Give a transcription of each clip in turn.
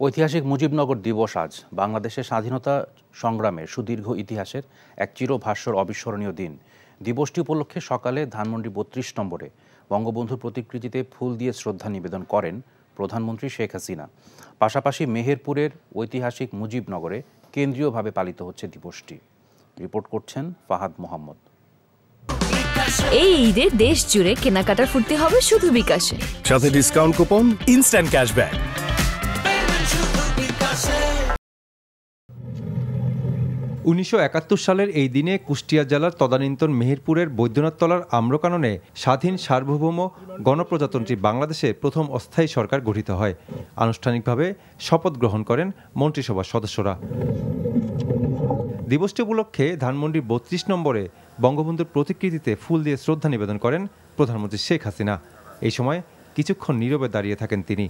ঐতিহাসিক মুজিবনগর দিবস আজ বাংলাদেশের স্বাধীনতা সংগ্রামের সুদীর্ঘ ইতিহাসের এক চিরভাস্বর অবিস্মরণীয় দিন। দিবসটি উপলক্ষে সকালে ধানমন্ডি ৩২ নম্বরে বঙ্গবন্ধুর প্রতিকৃতিতে ফুল দিয়ে শ্রদ্ধা নিবেদন করেন প্রধানমন্ত্রী শেখ হাসিনা। পাশাপাশি মেহেরপুরের ঐতিহাসিক মুজিবনগরে কেন্দ্রীয়ভাবে পালিত হচ্ছে দিবসটি। রিপোর্ট করছেন ফাহাদ মোহাম্মদ। এই ঈদে দেশ জুড়ে কেনাকাটার ফুর্তি হবে শুধু বিকাশে, সাথে ডিসকাউন্ট কুপন, ইনস্ট্যান্ট ক্যাশব্যাক। ১৯৭১ সালের এই দিনে কুষ্টিয়া জেলার তদানীন্তন মেহেরপুরের বৈদ্যনাথতলার আম্রকাননে স্বাধীন সার্বভৌম গণপ্রজাতন্ত্রী বাংলাদেশে প্রথম অস্থায়ী সরকার গঠিত হয়। আনুষ্ঠানিকভাবে শপথ গ্রহণ করেন মন্ত্রিসভার সদস্যরা। দিবসটি উপলক্ষে ধানমন্ডির ৩২ নম্বরে বঙ্গবন্ধুর প্রতিকৃতিতে ফুল দিয়ে শ্রদ্ধা নিবেদন করেন প্রধানমন্ত্রী শেখ হাসিনা। এই সময় কিছুক্ষণ নীরবে দাঁড়িয়ে থাকেন তিনি।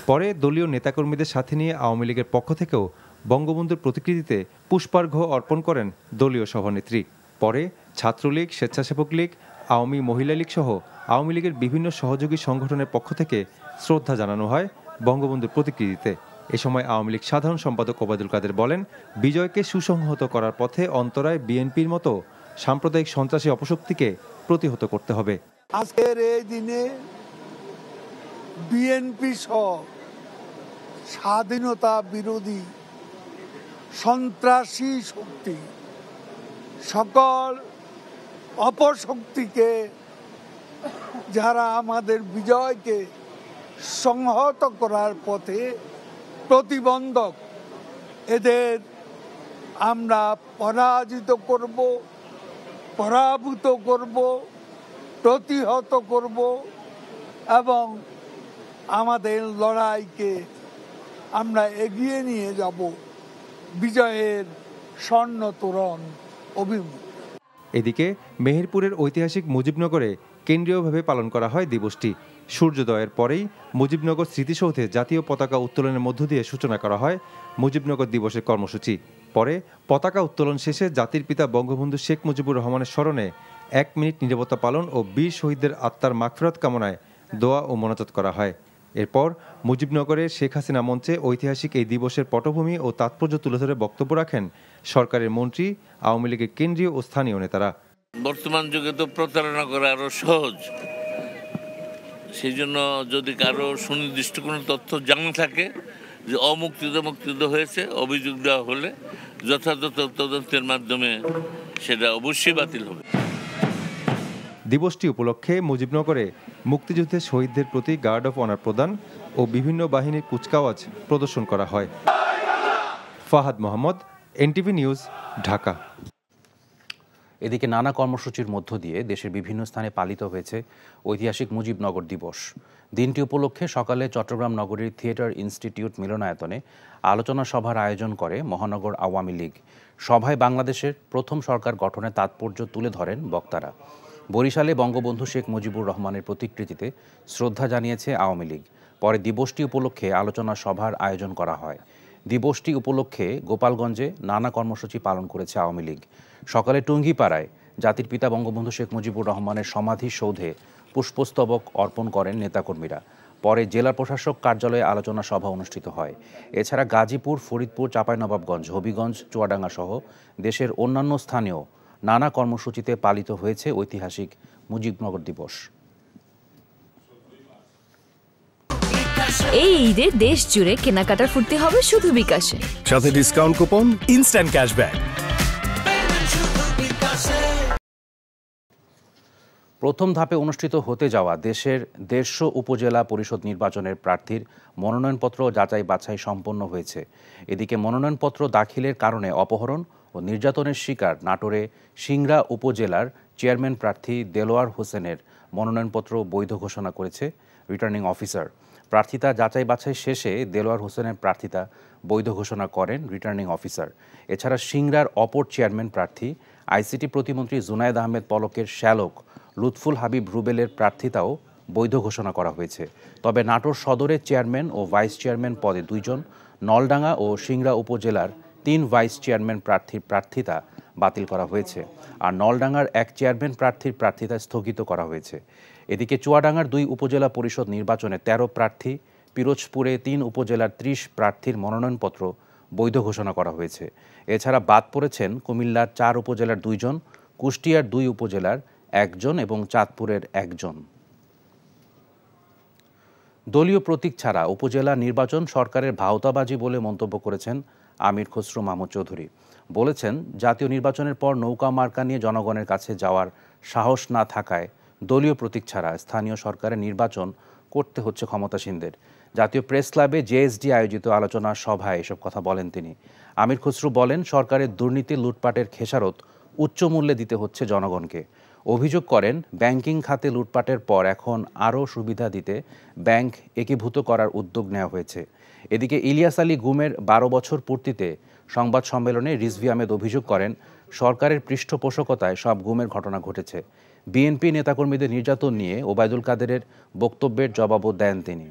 পরে দলীয় নেতাকর্মীদের সাথে নিয়ে আওয়ামী লীগের পক্ষ থেকেও বঙ্গবন্ধুর প্রতিকৃতিতে পুষ্পার্ঘ্য অর্পণ করেন দলীয় সভানেত্রী। পরে ছাত্রলীগ, স্বেচ্ছাসেবক লীগ, আওয়ামী মহিলা লীগ সহ আওয়ামী লীগের বিভিন্ন সহযোগী সংগঠনের পক্ষ থেকে শ্রদ্ধা জানানো হয় বঙ্গবন্ধুর প্রতিকৃতিতে। এ সময় আওয়ামী লীগ সাধারণ সম্পাদক ওবায়দুল কাদের বলেন, বিজয়কে সুসংহত করার পথে অন্তরায় বিএনপির মতো সাম্প্রদায়িক সন্ত্রাসী অপশক্তিকে প্রতিহত করতে হবে। আজকের এই দিনে বিএনপি সহ স্বাধীনতা বিরোধী সন্ত্রাসী শক্তি সকল অপশক্তিকে, যারা আমাদের বিজয়কে সংহত করার পথে প্রতিবন্ধক, এদের আমরা পরাজিত করব, পরাভূত করব, প্রতিহত করব এবং আমাদের লড়াইকে আমরা এগিয়ে নিয়ে যাব বিজয়ের স্বর্ণ তোরণ অভিমুখে। এদিকে মেহেরপুরের ঐতিহাসিক মুজিবনগরে কেন্দ্রীয়ভাবে পালন করা হয় দিবসটি। সূর্যোদয়ের পরেই মুজিবনগর স্মৃতিসৌধে জাতীয় পতাকা উত্তোলনের মধ্য দিয়ে সূচনা করা হয় মুজিবনগর দিবসের কর্মসূচি। পরে পতাকা উত্তোলন শেষে জাতির পিতা বঙ্গবন্ধু শেখ মুজিবুর রহমানের স্মরণে ১ মিনিট নীরবতা পালন ও বীর শহীদদের আত্মার মাগফিরাত কামনায় দোয়া ও মোনাজাত করা হয়। এরপর মুজিবনগরের শেখ হাসিনা মঞ্চে ঐতিহাসিক এই দিবসের পটভূমি ও তাৎপর্য তুলে ধরে বক্তব্য রাখেন সরকারের মন্ত্রী, আওয়ামী লীগের কেন্দ্রীয় ও স্থানীয় নেতারা। বর্তমান যুগে তো প্রতারণা করা আরো সহজ, সেই জন্য যদি কারো সুনির্দিষ্ট কোনো তথ্য জানা থাকে যে মুক্তিত হয়েছে, অভিযোগ দেওয়া হলে যথাযথ তদন্তের মাধ্যমে সেটা অবশ্যই বাতিল হবে। দিবসটি উপলক্ষে মুজিবনগরে মুক্তিযুদ্ধের শহীদদের প্রতি গার্ড অফ অনার প্রদান ও বিভিন্ন বাহিনীর কুচকাওয়াজ প্রদর্শন করা হয়। Fahad Mohammad, NTV news, Dhaka. এদিকে নানা কর্মসূচির মধ্য দিয়ে দেশের বিভিন্ন স্থানে পালিত হয়েছে ঐতিহাসিক মুজিবনগর দিবস। দিনটি উপলক্ষে সকালে চট্টগ্রাম নগরীর থিয়েটার ইনস্টিটিউট মিলনায়তনে আলোচনা সভার আয়োজন করে মহানগর আওয়ামী লীগ। সভায় বাংলাদেশের প্রথম সরকার গঠনের তাৎপর্য তুলে ধরেন বক্তারা। বরিশালে বঙ্গবন্ধু শেখ মুজিবুর রহমানের প্রতিকৃতিতে শ্রদ্ধা জানিয়েছে আওয়ামী লীগ। পরে দিবসটি উপলক্ষে আলোচনা সভার আয়োজন করা হয়। দিবসটি উপলক্ষে গোপালগঞ্জে নানা কর্মসূচি পালন করেছে আওয়ামী লীগ। সকালে টুঙ্গিপাড়ায় জাতির পিতা বঙ্গবন্ধু শেখ মুজিবুর রহমানের সমাধি সৌধে পুষ্পস্তবক অর্পণ করেন নেতাকর্মীরা। পরে জেলা প্রশাসক কার্যালয়ে আলোচনা সভা অনুষ্ঠিত হয়। এছাড়া গাজীপুর, ফরিদপুর, চাঁপাইনবাবগঞ্জ, হবিগঞ্জ, চুয়াডাঙ্গা সহ দেশের অন্যান্য স্থানেও নানা কর্মসূচিতে পালিত হয়েছে ঐতিহাসিক মুজিবনগর দিবস। এই ঈদে দেশ জুড়ে কেনাকাটার ফুর্তি হবে শুধু বিকাশে, সাথে ডিসকাউন্ট কুপন, ইনস্ট্যান্ট ক্যাশব্যাক। প্রথম ধাপে অনুষ্ঠিত হতে যাওয়া দেশের ১৫০ উপজেলা পরিষদ নির্বাচনের প্রার্থীর মনোনয়নপত্র যাচাই বাছাই সম্পন্ন হয়েছে। এদিকে মনোনয়নপত্র দাখিলের কারণে অপহরণ ও নির্যাতনের শিকার নাটোরে সিংড়া উপজেলার চেয়ারম্যান প্রার্থী দেলোয়ার হোসেনের মনোনয়নপত্র বৈধ ঘোষণা করেছে রিটার্নিং অফিসার। প্রার্থিতা যাচাই বাছাই শেষে দেলোয়ার হোসেনের প্রার্থিতা বৈধ ঘোষণা করেন রিটার্নিং অফিসার। এছাড়া সিংড়ার অপর চেয়ারম্যান প্রার্থী আইসিটি প্রতিমন্ত্রী জুনায়েদ আহমেদ পলকের শ্যালক লুৎফুল হাবিব রুবেলের প্রার্থিতাও বৈধ ঘোষণা করা হয়েছে। তবে নাটোর সদরের চেয়ারম্যান ও ভাইস চেয়ারম্যান পদে 2 জন, নলডাঙ্গা ও সিংড়া উপজেলার 3 ভাইস চেয়ারম্যান প্রার্থীর প্রার্থিতা বাতিল করা হয়েছে, আর নলডাঙ্গার 1 চেয়ারম্যান প্রার্থীর প্রার্থিতা স্থগিত করা হয়েছে। এদিকে চুয়াডাঙ্গার 2 উপজেলা পরিষদ নির্বাচনে 13 প্রার্থী পিরোজপুরে 3 উপজেলার 30 প্রার্থীর মনোনয়নপত্র বৈধ ঘোষণা করা হয়েছে। এছাড়া বাদ পড়েছেন কুমিল্লার 4 উপজেলার 2 জন, কুষ্টিয়ার 2 উপজেলার 1 জন এবং চাঁদপুরের 1 জন। দলীয় প্রতীক ছাড়া উপজেলা নির্বাচন সরকারের ভাওতাবাজি বলে মন্তব্য করেছেন আমির খসরু মাহমুদ চৌধুরী। বলেছেন, জাতীয় নির্বাচনের পর নৌকা মার্কা নিয়ে জনগণের কাছে যাওয়ার সাহস না থাকায় দলীয় প্রতীক ছাড়া স্থানীয় সরকারের নির্বাচন করতে হচ্ছে ক্ষমতাসীনদের। জাতীয় প্রেস ক্লাবে জেএসডি আয়োজিত আলোচনা সভায় এসব কথা বলেন তিনি। আমির খসরু বলেন, সরকারের দুর্নীতি লুটপাটের খেসারত উচ্চ মূল্যে দিতে হচ্ছে জনগণকে। অভিযোগ করেন, ব্যাংকিং খাতে লুটপাটের পর এখন আরও সুবিধা দিতে ব্যাংক একীভূত করার উদ্যোগ নেওয়া হয়েছে। এদিকে ইলিয়াস আলী গুমের 12 বছর পূর্তিতে সংবাদ সম্মেলনে রিজভী আহমেদ অভিযোগ করেন, সরকারের পৃষ্ঠপোষকতায় সব গুমের ঘটনা ঘটেছে। বিএনপি নেতাকর্মীদের নির্যাতন নিয়ে ওবায়দুল কাদেরের বক্তব্যের জবাবও দেন তিনি।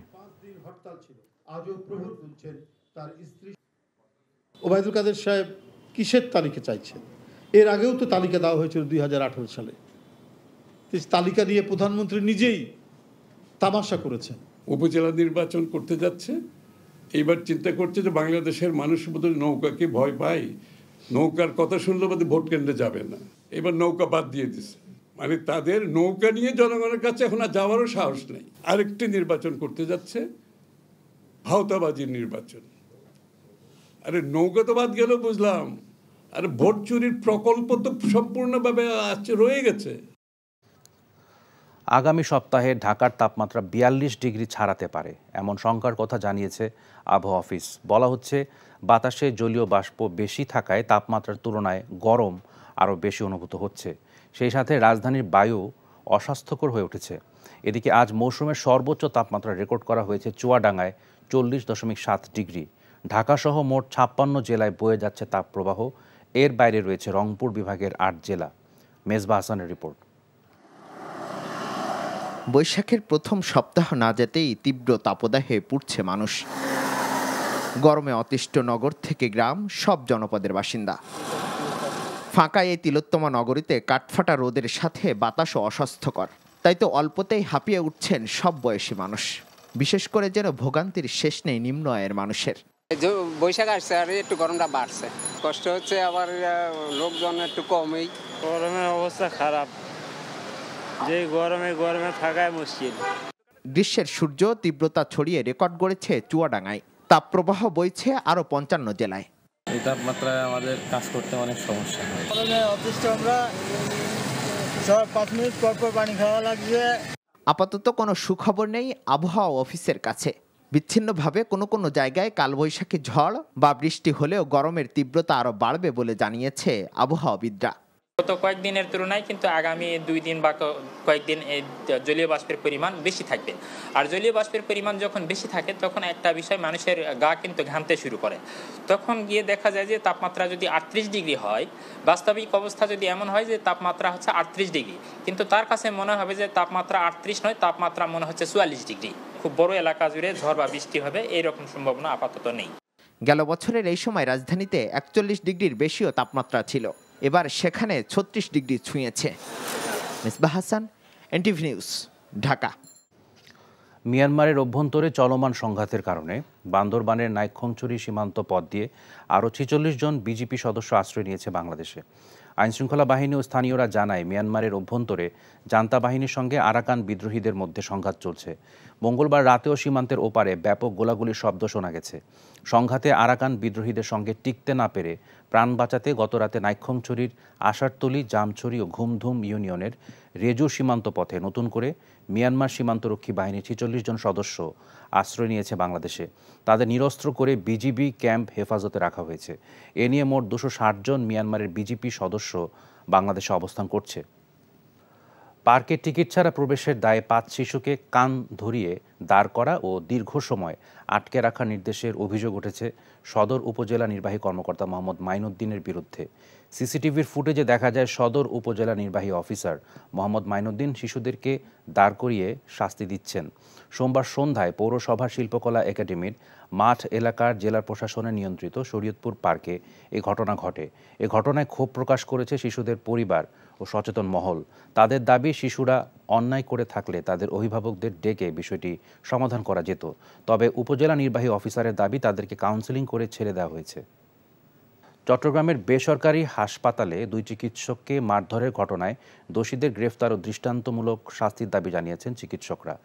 ওবায়দুল কাদের সাহেব কিসের তালিকা চাইছেন? এর আগেও তো তালিকা দেওয়া হয়েছিল 2018 সালে। তালিকা দিয়ে প্রধানমন্ত্রী নিজেই তামাশা করেছেন। উপজেলা নির্বাচন করতে যাচ্ছে, এইবার চিন্তা করছে যে বাংলাদেশের মানুষ বোধহয় নৌকাকে ভয় পায়, নৌকার কথা শুনলে বোধহয় ভোট কেন্দ্রে যাবে না। এবার নৌকা বাদ দিয়ে দিছে, মানে তাদের নৌকা নিয়ে জনগণের কাছে এখন আর যাওয়ারও সাহস নেই। আরেকটি নির্বাচন করতে যাচ্ছে, ভাওতাবাজির নির্বাচন। আরে নৌকা তো বাদ গেল বুঝলাম, আর ভোট চুরির প্রকল্প তো সম্পূর্ণভাবে রয়ে গেছে। আগামী সপ্তাহে ঢাকার তাপমাত্রা 42 ডিগ্রি ছাড়াতে পারে এমন শঙ্কার কথা জানিয়েছে আবহাওয়া অফিস। বলা হচ্ছে, বাতাসে জলীয় বাষ্প বেশি থাকায় তাপমাত্রার তুলনায় গরম আরও বেশি অনুভূত হচ্ছে। সেই সাথে রাজধানীর বায়ু অস্বাস্থ্যকর হয়ে উঠেছে। এদিকে আজ মৌসুমের সর্বোচ্চ তাপমাত্রা রেকর্ড করা হয়েছে চুয়াডাঙ্গায় 40.7 ডিগ্রি। ঢাকাসহ মোট 56 জেলায় বয়ে যাচ্ছে তাপপ্রবাহ। এর বাইরে রয়েছে রংপুর বিভাগের 8 জেলা। মেজবা হাসানের রিপোর্ট। বৈশাখের প্রথম সপ্তাহ না যেতেই তীব্র তাপদাহে পুড়ছে মানুষ। গরমে অতিষ্ঠ নগর থেকে গ্রাম, সব জনপদের বাসিন্দা। ফাঁকা এই তিলোত্তমা নগরীতে কাঠফাটা রোদের সাথে বাতাসও অস্বাস্থ্যকর। তাই তো অল্পতেই হাঁপিয়ে উঠছেন সব বয়সী মানুষ। বিশেষ করে যেন ভোগান্তির শেষ নেই নিম্ন আয়ের মানুষের। বৈশাখ আসছে আর একটু গরমটা বাড়ছে, কষ্ট হচ্ছে, আবার লোকজন একটু কমই। গরমের অবস্থা খারাপ, যে গরমে থাকায় মুশকিল। গ্রীষ্মের সূর্য তীব্রতা ছড়িয়ে রেকর্ড গড়েছে চুয়াডাঙ্গায়। তাপপ্রবাহ বইছে আরও 55 জেলায়। এই তাপমাত্রায় আমাদের কাজ করতে অনেক সমস্যা হয়। অতিষ্ঠ আমরা, 5 মিনিট পর পর পানি খাওয়া লাগছে। আপাতত কোনো সুখবর নেই আবহাওয়া অফিসের কাছে। বিচ্ছিন্নভাবে কোনো কোনো জায়গায় কালবৈশাখী ঝড় বা বৃষ্টি হলেও গরমের তীব্রতা আরও বাড়বে বলে জানিয়েছে আবহাওয়াবিদরা। গত কয়েকদিনের তুলনায় কিন্তু আগামী 2 দিন বা কয়েকদিন এই জলীয় বাষ্পের পরিমাণ বেশি থাকবে। আর জলীয় বাষ্পের পরিমাণ যখন বেশি থাকে তখন একটা বিষয়, মানুষের গা কিন্তু ঘামতে শুরু করে। তখন গিয়ে দেখা যায় যে তাপমাত্রা যদি 38 ডিগ্রি হয়, বাস্তবিক অবস্থা যদি এমন হয় যে তাপমাত্রা হচ্ছে 38 ডিগ্রি, কিন্তু তার কাছে মনে হবে যে তাপমাত্রা 38 নয়, তাপমাত্রা মনে হচ্ছে 44 ডিগ্রি। খুব বড় এলাকা জুড়ে ঝড় বা বৃষ্টি হবে, এইরকম সম্ভাবনা আপাতত নেই। গেল বছরের এই সময় রাজধানীতে 41 ডিগ্রির বেশিও তাপমাত্রা ছিল। এবার সেখানে 36 ডিগ্রি ছুঁয়েছে। Mezba Hasan, NTV news, Dhaka. মিয়ানমারের অভ্যন্তরে চলমান সংঘাতের কারণে বান্দরবানের নাইক্ষ্যংছড়ি সীমান্ত পথ দিয়ে আরও 46 জন বিজিপি সদস্য আশ্রয় নিয়েছে বাংলাদেশে। আইনশৃঙ্খলা বাহিনী ও স্থানীয়রা জানায়, মিয়ানমারের অভ্যন্তরে জান্তা বাহিনীর সঙ্গে আরাকান বিদ্রোহীদের মধ্যে সংঘাত চলছে। মঙ্গলবার রাতেও সীমান্তের ওপারে ব্যাপক গোলাগুলির শব্দ শোনা গেছে। সংঘাতে আরাকান বিদ্রোহীদের সঙ্গে টিকতে না পেরে প্রাণ বাঁচাতে গতরাতে নাইক্ষ্যংছড়ির আষাঢ়তলী, জামছড়ি ও ঘুমধুম ইউনিয়নের রেজু সীমান্ত পথে নতুন করে মিয়ানমার সীমান্তরক্ষী বাহিনীর 46 জন সদস্য আশ্রয় নিয়েছে বাংলাদেশে। তাদের নিরস্ত্র করে বিজিবি ক্যাম্প হেফাজতে রাখা হয়েছে। এ নিয়ে মোট 260 জন মিয়ানমারের বিজিপি সদস্য বাংলাদেশে অবস্থান করছে। পার্কে টিকিট ছাড়া প্রবেশের দায়ে 5 শিশুকে কান ধরিয়ে দাঁড় করা ও দীর্ঘ সময় আটকে রাখার নির্দেশের অভিযোগ উঠেছে সদর উপজেলা নির্বাহী কর্মকর্তা মোহাম্মদ মাইনুদ্দিনের বিরুদ্ধে। সিসিটিভির ফুটেজে দেখা যায় সদর উপজেলা নির্বাহী অফিসার মোহাম্মদ মাইনুদ্দিন শিশুদেরকে দাঁড় করিয়ে শাস্তি দিচ্ছেন। সোমবার সন্ধ্যায় পৌরসভার শিল্পকলা একাডেমির মাঠ এলাকার জেলা প্রশাসনের নিয়ন্ত্রিত শরীয়তপুর পার্কে এ ঘটনা ঘটে। এ ঘটনায় ক্ষোভ প্রকাশ করেছে শিশুদের পরিবার ও সচেতন মহল। তাদের দাবি, শিশুরা অন্যায় করে থাকলে তাদের অভিভাবকদের ডেকে বিষয়টি সমাধান করা যেত। তবে উপজেলা নির্বাহী অফিসারের দাবি, তাদেরকে কাউন্সেলিং করে ছেড়ে দেওয়া হয়েছে। চট্টগ্রামের বেসরকারি হাসপাতালে 2 চিকিৎসককে মারধরের ঘটনায় দোষীদের গ্রেফতার ও দৃষ্টান্তমূলক শাস্তির দাবি জানিয়েছেন চিকিৎসকরা।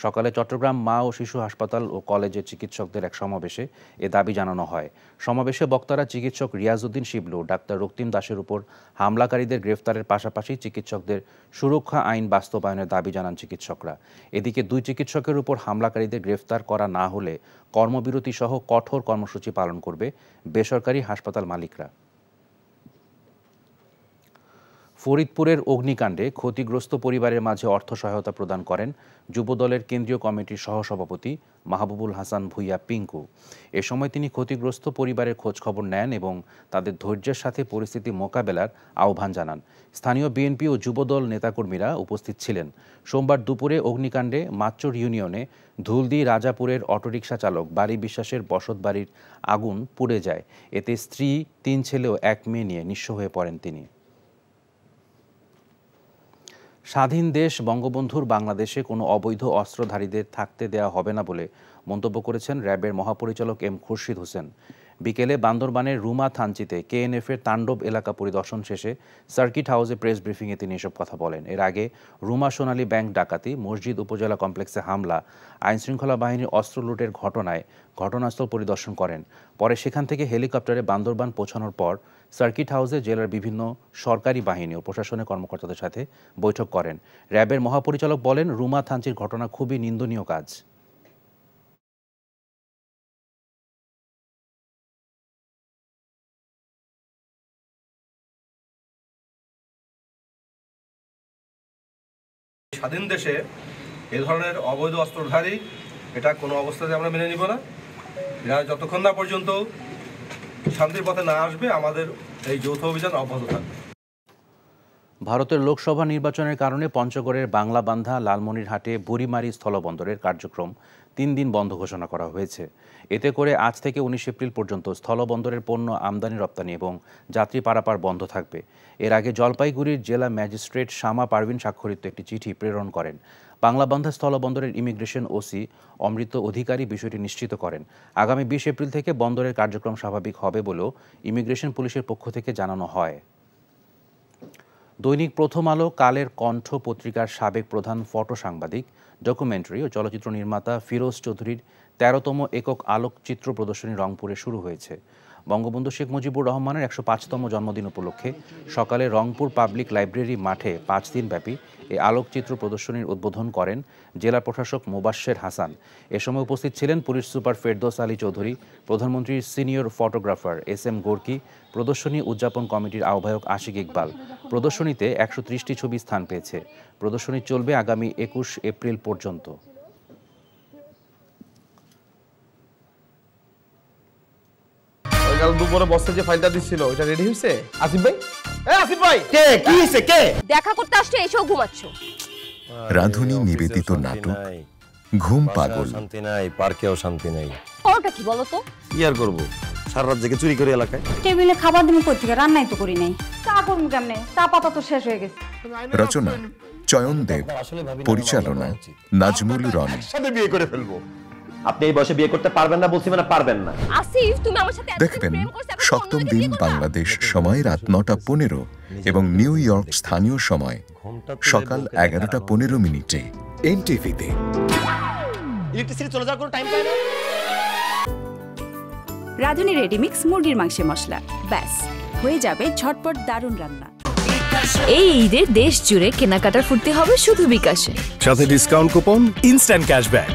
সকালে চট্টগ্রাম মা ও শিশু হাসপাতাল ও কলেজের চিকিৎসকদের এক সমাবেশে এ দাবি জানানো হয়। সমাবেশে বক্তারা চিকিৎসক রিয়াজউদ্দিন শিবলু, ডাক্তার রক্তিম দাসের উপর হামলাকারীদের গ্রেফতারের পাশাপাশি চিকিৎসকদের সুরক্ষা আইন বাস্তবায়নের দাবি জানান চিকিৎসকরা। এদিকে 2 চিকিৎসকের উপর হামলাকারীদের গ্রেফতার করা না হলে কর্মবিরতি সহ কঠোর কর্মসূচি পালন করবে বেসরকারি হাসপাতাল মালিকরা। ফরিদপুরের অগ্নিকাণ্ডে ক্ষতিগ্রস্ত পরিবারের মাঝে অর্থ সহায়তা প্রদান করেন যুবদলের কেন্দ্রীয় কমিটির সহসভাপতি মাহবুবুল হাসান ভূঁইয়া পিঙ্কু। এ সময় তিনি ক্ষতিগ্রস্ত পরিবারের খোঁজখবর নেন এবং তাদের ধৈর্যের সাথে পরিস্থিতি মোকাবেলার আহ্বান জানান। স্থানীয় বিএনপি ও যুবদল নেতাকর্মীরা উপস্থিত ছিলেন। সোমবার দুপুরে অগ্নিকাণ্ডে মাচ্চর ইউনিয়নে ধুলদি রাজাপুরের অটোরিকশা চালক বাড়ি বিশ্বাসের বসতবাড়ির আগুন পুড়ে যায়। এতে স্ত্রী, 3 ছেলে ও 1 মেয়ে নিয়ে নিঃস্ব হয়ে পড়েন তিনি। স্বাধীন দেশ বঙ্গবন্ধুর বাংলাদেশে কোনো অবৈধ অস্ত্রধারীদের থাকতে দেওয়া হবে না বলে মন্তব্য করেছেন র্যাবের মহাপরিচালক এম খুরশিদ হোসেন। বিকেলে বান্দরবানের রুমা থানচিতে কেএনএফের তাণ্ডব এলাকা পরিদর্শন শেষে সার্কিট হাউসে প্রেস ব্রিফিংয়ে তিনি এসব কথা বলেন। এর আগে রুমা সোনালী ব্যাংক ডাকাতি, মসজিদ উপজেলা কমপ্লেক্সে হামলা, আইনশৃঙ্খলা বাহিনীর অস্ত্র লুটের ঘটনায় ঘটনাস্থল পরিদর্শন করেন। পরে সেখান থেকে হেলিকপ্টারে বান্দরবান পৌঁছানোর পর সার্কিট হাউসে জেলার বিভিন্ন সরকারি বাহিনী ও প্রশাসনের কর্মকর্তাদের সাথে বৈঠক করেন। র্যাবের মহাপরিচালক বলেন, রুমা থানচির ঘটনা খুবই নিন্দনীয় কাজ। স্বাধীন দেশে এ ধরনের অবৈধ অস্ত্রধারী এটা কোনো অবস্থাতে আমরা মেনে নিব না। এরা যতক্ষণ না পর্যন্ত শান্তির পথে না আসবে, আমাদের এই যৌথ অভিযান অব্যাহত থাকবে। ভারতের লোকসভা নির্বাচনের কারণে পঞ্চগড়ের বাংলাবান্ধা, লালমনিরহাটে বুড়িমারি স্থলবন্দরের কার্যক্রম 3 দিন বন্ধ ঘোষণা করা হয়েছে। এতে করে আজ থেকে 19 এপ্রিল পর্যন্ত স্থলবন্দরের পণ্য আমদানি রপ্তানি এবং যাত্রী পারাপার বন্ধ থাকবে। এর আগে জলপাইগুড়ির জেলা ম্যাজিস্ট্রেট শামা পারভিন স্বাক্ষরিত একটি চিঠি প্রেরণ করেন। বাংলাবান্ধা স্থলবন্দরের ইমিগ্রেশন ওসি অমৃত অধিকারী বিষয়টি নিশ্চিত করেন। আগামী 20 এপ্রিল থেকে বন্দরের কার্যক্রম স্বাভাবিক হবে বলেও ইমিগ্রেশন পুলিশের পক্ষ থেকে জানানো হয়। দৈনিক প্রথম আলো, কালের কণ্ঠ পত্রিকার সাবেক প্রধান ফটো সাংবাদিক, ডকুমেন্টারি ও চলচ্চিত্র নির্মাতা ফিরোজ চৌধুরীর 13তম একক আলোকচিত্র প্রদর্শনী রংপুরে শুরু হয়েছে। বঙ্গবন্ধু শেখ মুজিবুর রহমানের 105তম জন্মদিন উপলক্ষে সকালে রংপুর পাবলিক লাইব্রেরি মাঠে 5 দিনব্যাপী এই আলোকচিত্র প্রদর্শনীর উদ্বোধন করেন জেলা প্রশাসক মোবাশ্বের হাসান। এ সময় উপস্থিত ছিলেন পুলিশ সুপার ফেরদৌস আলী চৌধুরী, প্রধানমন্ত্রীর সিনিয়র ফটোগ্রাফার SM গোর্কি, প্রদর্শনী উদযাপন কমিটির আহ্বায়ক আশিক ইকবাল। প্রদর্শনীতে 130টি ছবি স্থান পেয়েছে। প্রদর্শনী চলবে আগামী 21 এপ্রিল পর্যন্ত। কাল দুপুরে বসে যে ফাইলটা দিছিল ওটা রেডি হইছে? আসিফ ভাই, আসিফ ভাই, কে কি হইছে? কে দেখা করতে আসছে, এসেও ঘুমাচ্ছ? রাধুনী নিবেদিত নাটক ঘুম পাগল। শান্তি নাই, পার্কেও শান্তি নাই। ওটা কি বলো তো? কি আর করব, সারা রাত জেগে চুরি করে এলাকায়। টেবিলে খাবার দিমু কই থেকে? রান্নাই তো করি নাই। চা করমু কেমনে? চা পাতা তো শেষ হয়ে গেছে। রচনা চয়ন দেব, পরিচালনা নাজমুল রন। সাথে বিয়ে করে ফেলবো। আপনি এই বয়সে বিয়ে করতে পারবেন না বলছি, মানে পারবেন না। আসিফ, তুমি আমার সাথে দেখবেন 7ম দিন বাংলাদেশ সময় রাত 9:15 এবং নিউ ইয়র্ক স্থানীয় সময় সকাল 11:15 এনটিভিতে। ইলেকট্রিসিটি চলে যাওয়ার কোনো টাইম পায় না। রাধুনী রেডিমিক্স মুরগির মাংসের মশলা, ব্যাস হয়ে যাবে ঝটপট দারুণ রান্না। এই ঈদে দেশ জুড়ে কেনাকাটার ফুর্তি হবে শুধু বিকাশে। সাথে ডিসকাউন্ট কুপন, ইনস্ট্যান্ট ক্যাশব্যাক।